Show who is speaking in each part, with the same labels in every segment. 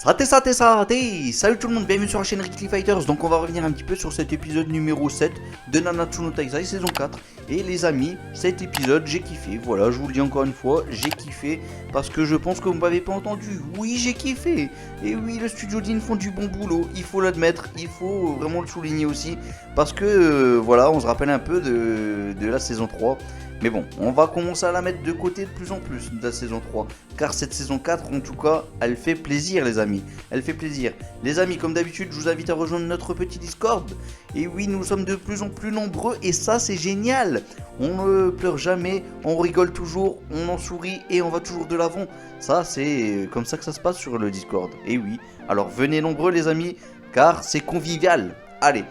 Speaker 1: Salut tout le monde, bienvenue sur la chaîne Rickly Fighters. Donc on va revenir un petit peu sur cet épisode numéro 7 de Nanatsu no Taizai saison 4. Et les amis, cet épisode j'ai kiffé, voilà, je vous le dis encore une fois, j'ai kiffé. Parce que je pense que vous m'avez pas entendu, oui j'ai kiffé. Et oui, le studio Dean font du bon boulot, il faut l'admettre, il faut vraiment le souligner aussi. Parce que voilà, on se rappelle un peu de la saison 3. Mais bon, on va commencer à la mettre de côté de plus en plus de la saison 3. Car cette saison 4, en tout cas, elle fait plaisir les amis. Elle fait plaisir. Les amis, comme d'habitude, je vous invite à rejoindre notre petit Discord. Et oui, nous sommes de plus en plus nombreux et ça c'est génial. On ne pleure jamais, on rigole toujours, on en sourit et on va toujours de l'avant. Ça c'est comme ça que ça se passe sur le Discord. Et oui, alors venez nombreux les amis, car c'est convivial. Allez,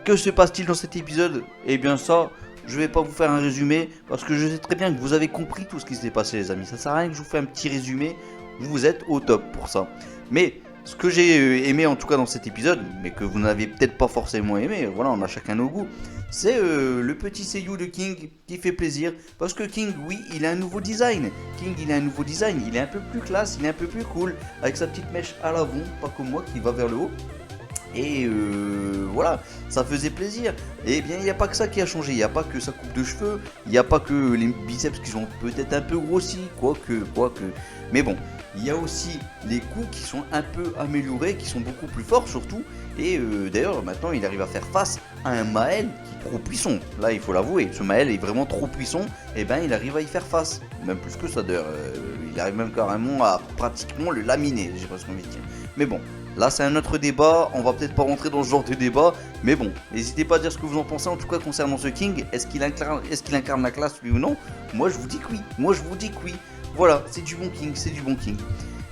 Speaker 1: que se passe-t-il dans cet épisode? Eh bien ça... Je vais pas vous faire un résumé parce que je sais très bien que vous avez compris tout ce qui s'est passé les amis. Ça sert à rien que je vous fasse un petit résumé, vous êtes au top pour ça. Mais ce que j'ai aimé en tout cas dans cet épisode, mais que vous n'avez peut-être pas forcément aimé, voilà on a chacun nos goûts, c'est le petit seiyuu de King qui fait plaisir. Parce que King, oui, il a un nouveau design. King, il a un nouveau design, il est un peu plus classe, il est un peu plus cool, avec sa petite mèche à l'avant, pas comme moi qui va vers le haut. Et voilà, ça faisait plaisir. Et bien il n'y a pas que ça qui a changé, il n'y a pas que sa coupe de cheveux, il n'y a pas que les biceps qui sont peut-être un peu grossis, quoique. Mais bon, il y a aussi les coups qui sont un peu améliorés, qui sont beaucoup plus forts surtout. Et d'ailleurs maintenant il arrive à faire face à un Mael qui est trop puissant. Là il faut l'avouer, ce Mael est vraiment trop puissant. Et ben il arrive à y faire face, même plus que ça d'ailleurs. Il arrive même carrément à pratiquement le laminer, j'ai presque envie de dire. Mais bon. Là c'est un autre débat, on va peut-être pas rentrer dans ce genre de débat, mais bon, n'hésitez pas à dire ce que vous en pensez en tout cas concernant ce King, est-ce qu'il incarne la classe lui ou non? Moi je vous dis que oui, voilà, c'est du bon King,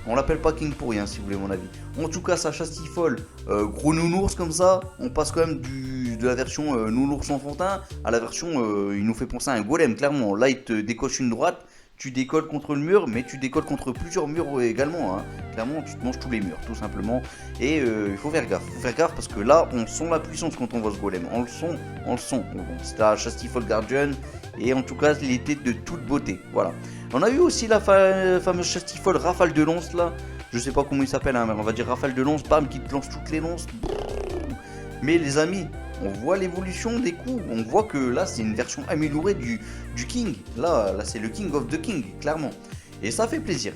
Speaker 1: On l'appelle pas King pour rien si vous voulez mon avis. En tout cas ça chastifole, gros nounours comme ça, on passe quand même de la version nounours enfantin à la version, il nous fait penser à un golem clairement, là il te décoche une droite. Tu décolles contre le mur, mais tu décolles contre plusieurs murs également. Hein. Clairement, tu te manges tous les murs, tout simplement. Et il faut faire gaffe parce que là, on sent la puissance quand on voit ce golem. On le sent. Bon, c'est la Chastifol Guardian, et en tout cas, il était de toute beauté. Voilà. On a eu aussi la fameuse Chastifol Rafale de lance, là. Je sais pas comment il s'appelle, hein, mais on va dire Rafale de lance, bam, qui te lance toutes les lances. Mais les amis, on voit l'évolution des coups, on voit que là c'est une version améliorée du King, là c'est le King of the King, clairement. Et ça fait plaisir.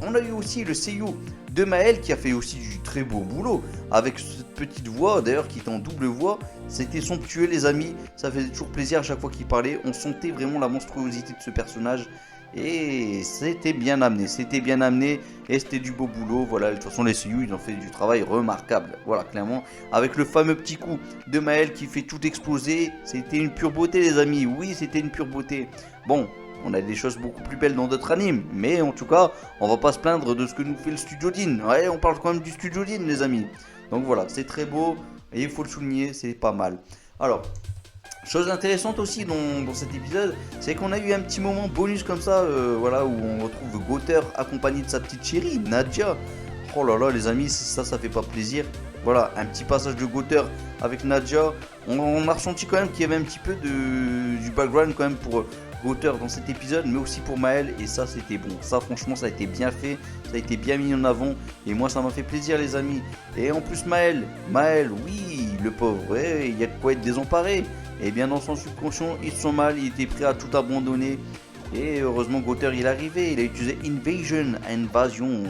Speaker 1: On a eu aussi le seiyuu de Mael qui a fait aussi du très beau boulot, avec cette petite voix d'ailleurs qui était en double voix, c'était somptueux les amis, ça faisait toujours plaisir à chaque fois qu'il parlait, on sentait vraiment la monstruosité de ce personnage. Et c'était bien amené, et c'était du beau boulot. Voilà, de toute façon les seiyuu ils ont fait du travail remarquable. Voilà, clairement, avec le fameux petit coup de Mael qui fait tout exploser, c'était une pure beauté les amis, oui c'était une pure beauté. Bon, on a des choses beaucoup plus belles dans d'autres animes, mais en tout cas, on va pas se plaindre de ce que nous fait le studio Dean. Ouais, on parle quand même du studio Dean les amis. Donc voilà, c'est très beau, et il faut le souligner, c'est pas mal. Alors... chose intéressante aussi dans cet épisode, c'est qu'on a eu un petit moment bonus comme ça, voilà, où on retrouve Gowther accompagné de sa petite chérie, Nadia. Oh là là les amis, ça fait pas plaisir. Voilà, un petit passage de Gowther avec Nadia. On a ressenti quand même qu'il y avait un petit peu du background quand même pour Gowther dans cet épisode, mais aussi pour Mael, et ça c'était bon. Ça franchement ça a été bien fait, ça a été bien mis en avant, et moi ça m'a fait plaisir les amis. Et en plus Mael, oui, le pauvre, ouais, il y a de quoi être désemparé. Et bien dans son subconscient, il se sent mal, il était prêt à tout abandonner. Et heureusement Gowther il est arrivé, il a utilisé invasion,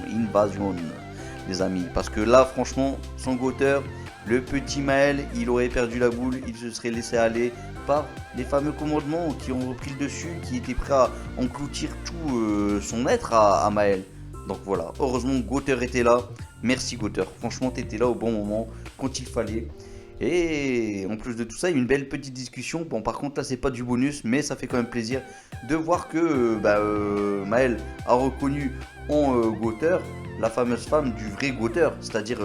Speaker 1: les amis. Parce que là franchement, sans Gowther, le petit Mael, il aurait perdu la boule, il se serait laissé aller par les fameux commandements qui ont repris le dessus, qui étaient prêts à engloutir tout son être à Mael. Donc voilà, heureusement Gowther était là. Merci Gowther, franchement t'étais là au bon moment, quand il fallait. Et en plus de tout ça, il y a une belle petite discussion. Bon, par contre, là, c'est pas du bonus, mais ça fait quand même plaisir de voir que Mael a reconnu en Gowther la fameuse femme du vrai Gowther, c'est-à-dire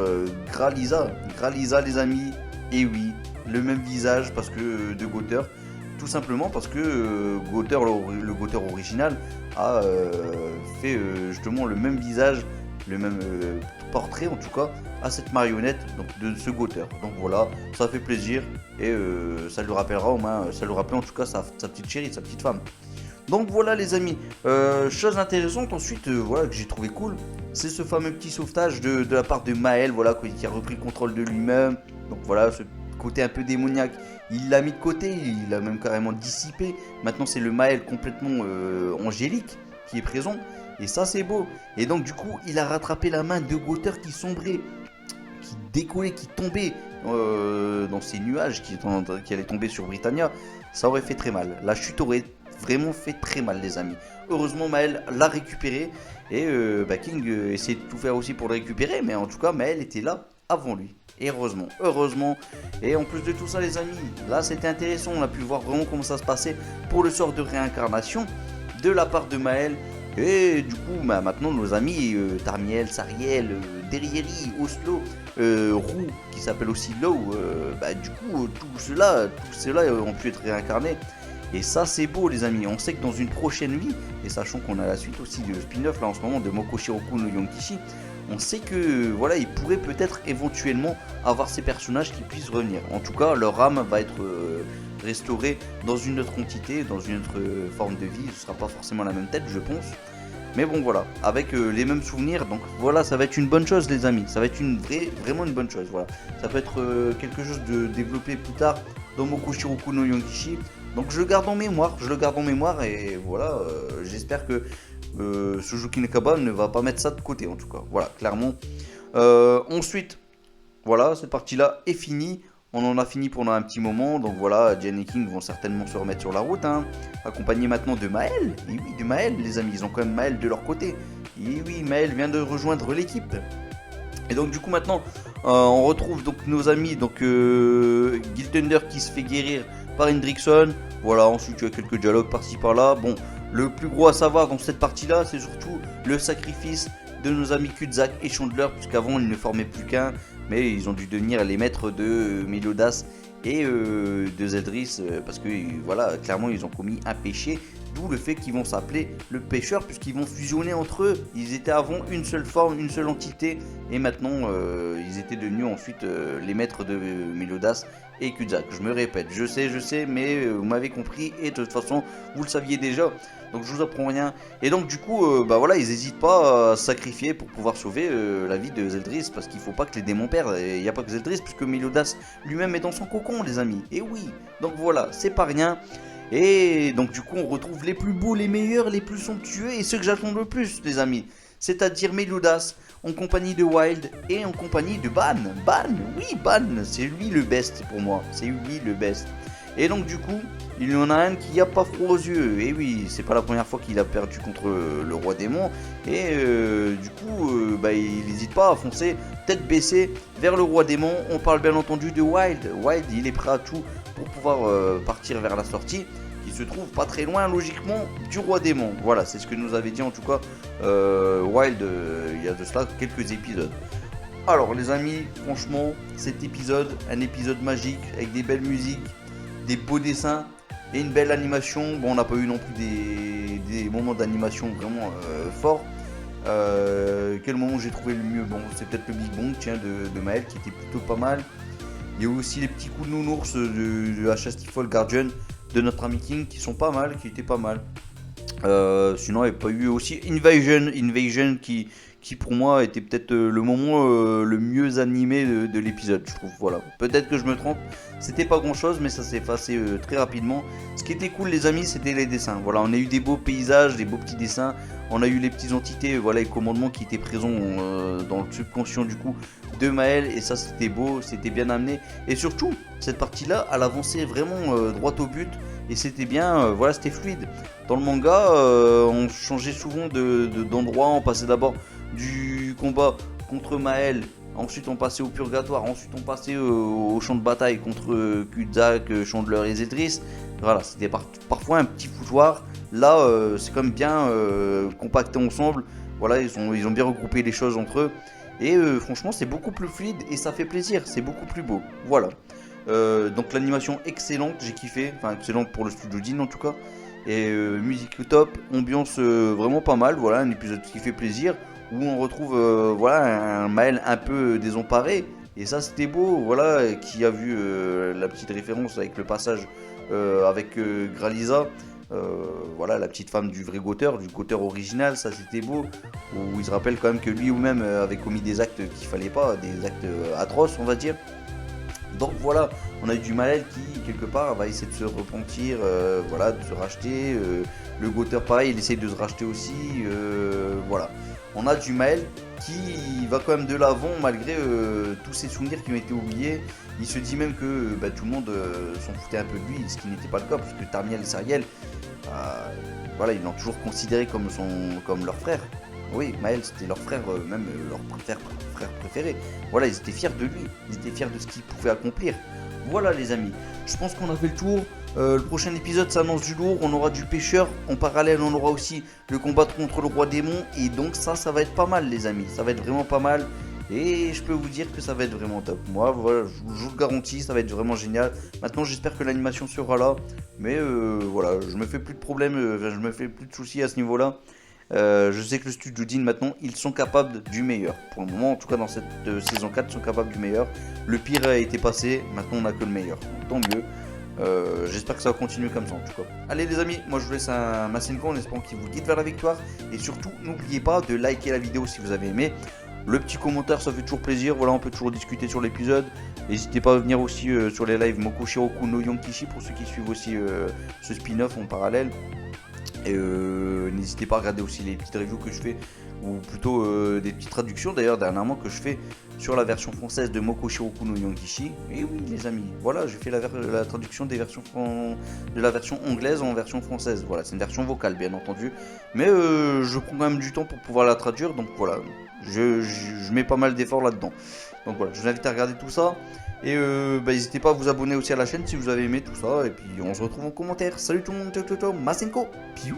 Speaker 1: Graliza. Graliza, les amis, et oui, le même visage parce que de Gowther. Tout simplement parce que Gowther, le Gowther original, a fait justement le même visage, le même portrait en tout cas à cette marionnette donc, de ce Gowther. Donc voilà, ça fait plaisir et ça lui rappellera au moins, ça lui rappelle en tout cas sa petite chérie, sa petite femme. Donc voilà les amis, chose intéressante ensuite, voilà que j'ai trouvé cool, c'est ce fameux petit sauvetage de la part de Maël, voilà, qui a repris le contrôle de lui-même. Donc voilà, ce côté un peu démoniaque, il l'a mis de côté, il l'a même carrément dissipé. Maintenant c'est le Maël complètement angélique qui est présent, et ça c'est beau. Et donc du coup, il a rattrapé la main de Gunther qui sombrait, qui décollait, qui tombait dans ces nuages qui allaient tomber sur Britannia. Ça aurait fait très mal, la chute aurait vraiment fait très mal les amis. Heureusement Maël l'a récupéré et King essayait de tout faire aussi pour le récupérer, mais en tout cas Maël était là avant lui. Et heureusement. Et en plus de tout ça les amis, là c'était intéressant, on a pu voir vraiment comment ça se passait pour le sort de réincarnation de la part de Maël. Et du coup maintenant nos amis Tarmiel, Sariel, Derrieri, Oslo, Roux qui s'appelle aussi Low, du coup tous ceux-là ont pu être réincarnés. Et ça c'est beau les amis, on sait que dans une prochaine vie, et sachant qu'on a la suite aussi du spin-off là en ce moment de Moko Shiroku no Yonkishi, on sait que voilà, il pourrait peut-être éventuellement avoir ces personnages qui puissent revenir. En tout cas, leur âme va être restaurée dans une autre entité, dans une autre forme de vie, ce sera pas forcément la même tête je pense. Mais bon voilà, avec les mêmes souvenirs, donc voilà, ça va être une bonne chose les amis, ça va être vraiment une bonne chose, voilà. Ça peut être quelque chose de développé plus tard dans Moko Shiroku no Yonkishi. Donc je le garde en mémoire et voilà, j'espère que Suzuki Nakaba ne va pas mettre ça de côté en tout cas, voilà, clairement. Ensuite, voilà, cette partie-là est finie. On en a fini pendant un petit moment, donc voilà, Jen et King vont certainement se remettre sur la route, hein, accompagnés maintenant de Maël. Et oui, de Maël, les amis, ils ont quand même Maël de leur côté. Et oui, Maël vient de rejoindre l'équipe. Et donc du coup maintenant, on retrouve donc nos amis, donc Gil Thunder qui se fait guérir par Hendrickson. Voilà, ensuite tu as quelques dialogues par-ci par-là. Bon, le plus gros à savoir dans cette partie-là, c'est surtout le sacrifice de nos amis Kudzak et Chandler, puisqu'avant ils ne formaient plus qu'un, mais ils ont dû devenir les maîtres de Meliodas et de Zeldris, parce que voilà, clairement ils ont commis un péché, d'où le fait qu'ils vont s'appeler le pêcheur, puisqu'ils vont fusionner entre eux. Ils étaient avant une seule forme, une seule entité, et maintenant ils étaient devenus ensuite les maîtres de Meliodas et Kudzak. Je me répète, je sais, mais vous m'avez compris, et de toute façon vous le saviez déjà, donc je vous apprends rien. Et donc du coup, voilà, ils n'hésitent pas à se sacrifier pour pouvoir sauver la vie de Zeldris, parce qu'il faut pas que les démons perdent. Et il n'y a pas que Zeldris, puisque Meliodas lui-même est dans son cocon, les amis. Et oui, donc voilà, c'est pas rien. Et donc du coup, on retrouve les plus beaux, les meilleurs, les plus somptueux, et ceux que j'attends le plus, les amis. C'est-à-dire Meliodas, en compagnie de Wild et en compagnie de Ban. Oui, Ban, c'est lui le best pour moi. C'est lui le best. Et donc du coup, il y en a un qui a pas froid aux yeux. Et oui, c'est pas la première fois qu'il a perdu contre le roi démon. Et du coup, il n'hésite pas à foncer tête baissée vers le roi démon. On parle bien entendu de Wild. Wild, il est prêt à tout pour pouvoir partir vers la sortie, qui se trouve pas très loin logiquement du roi démon. Voilà, c'est ce que nous avait dit en tout cas Wild il y a de cela quelques épisodes. Alors les amis, franchement, cet épisode, un épisode magique avec des belles musiques, des beaux dessins et une belle animation. Bon, on n'a pas eu non plus des moments d'animation vraiment forts. Quel moment j'ai trouvé le mieux? Bon, c'est peut-être le Big Bang, tiens, de Maël, qui était plutôt pas mal. Il y a aussi les petits coups de nounours de Shastiful Guardian de notre ami King qui sont pas mal, qui étaient pas mal. Sinon, il n'y a pas eu aussi Invasion qui pour moi était peut-être le moment le mieux animé de l'épisode, je trouve. Voilà, peut-être que je me trompe, c'était pas grand chose, mais ça s'est effacé très rapidement. Ce qui était cool, les amis, c'était les dessins. Voilà, on a eu des beaux paysages, des beaux petits dessins. On a eu les petites entités, voilà, les commandements qui étaient présents dans le subconscient du coup de Maël, et ça c'était beau, c'était bien amené. Et surtout, cette partie-là, elle avançait vraiment droit au but, et c'était bien, voilà, c'était fluide. Dans le manga, on changeait souvent d'endroit, on passait d'abord du combat contre Maël, ensuite on passait au purgatoire, ensuite on passait au champ de bataille contre Kudzak, Chandler et Zeldris. Voilà, c'était parfois un petit foutoir. Là, c'est comme bien compacté ensemble. Voilà, ils ont bien regroupé les choses entre eux. Et franchement, c'est beaucoup plus fluide et ça fait plaisir. C'est beaucoup plus beau. Voilà. Donc l'animation excellente, j'ai kiffé. Enfin, excellente pour le studio Jin en tout cas. Et musique top, ambiance vraiment pas mal. Voilà, un épisode qui fait plaisir. Où on retrouve voilà, un Maël un peu désemparé. Et ça, c'était beau. Voilà, qui a vu la petite référence avec le passage avec Graliza. Voilà, la petite femme du vrai du Gotheur original, ça c'était beau. Où il se rappelle quand même que lui ou même avait commis des actes qu'il fallait pas, des actes atroces, on va dire. Donc voilà, on a eu du Maël qui, quelque part, va essayer de se repentir, voilà, de se racheter. Le Gotheur, pareil, il essaye de se racheter aussi. Voilà. On a du Maël qui va quand même de l'avant malgré tous ses souvenirs qui ont été oubliés. Il se dit même que tout le monde s'en foutait un peu de lui, ce qui n'était pas le cas, parce que Tarmiel et Sariel, voilà, ils l'ont toujours considéré comme leur frère. Oui, Maël, c'était leur frère, même leur frère préféré. Voilà, ils étaient fiers de lui, ils étaient fiers de ce qu'il pouvait accomplir. Voilà les amis, je pense qu'on a fait le tour. Le prochain épisode s'annonce du lourd, on aura du pêcheur, en parallèle on aura aussi le combat contre le roi démon, et donc ça va être pas mal les amis, ça va être vraiment pas mal. Et je peux vous dire que ça va être vraiment top. Moi, voilà, je vous le garantis, ça va être vraiment génial. Maintenant, j'espère que l'animation sera là. Mais voilà, je me fais plus de problèmes, je me fais plus de soucis à ce niveau-là. Je sais que le studio Dean maintenant ils sont capables du meilleur. Pour le moment en tout cas dans cette saison 4 ils sont capables du meilleur. Le pire a été passé, maintenant on n'a que le meilleur. Donc, tant mieux. J'espère que ça va continuer comme ça en tout cas. Allez les amis, moi je vous laisse un Masenko en espérant qu'il vous guide vers la victoire. Et surtout n'oubliez pas de liker la vidéo si vous avez aimé. Le petit commentaire ça fait toujours plaisir, voilà on peut toujours discuter sur l'épisode. N'hésitez pas à venir aussi sur les lives Moko Shiroku no Yonkishi pour ceux qui suivent aussi ce spin-off en parallèle. Et n'hésitez pas à regarder aussi les petites reviews que je fais, ou plutôt des petites traductions d'ailleurs dernièrement que je fais sur la version française de Moko Shiroku no Yonkishi. Et oui les amis, voilà j'ai fait la traduction de la version anglaise en version française. Voilà, c'est une version vocale bien entendu, mais je prends quand même du temps pour pouvoir la traduire, donc voilà, je mets pas mal d'efforts là-dedans. Donc voilà, je vous invite à regarder tout ça. Et n'hésitez pas à vous abonner aussi à la chaîne si vous avez aimé tout ça. Et puis on se retrouve en commentaire. Salut tout le monde, ciao ciao ciao, Masenko. Piou.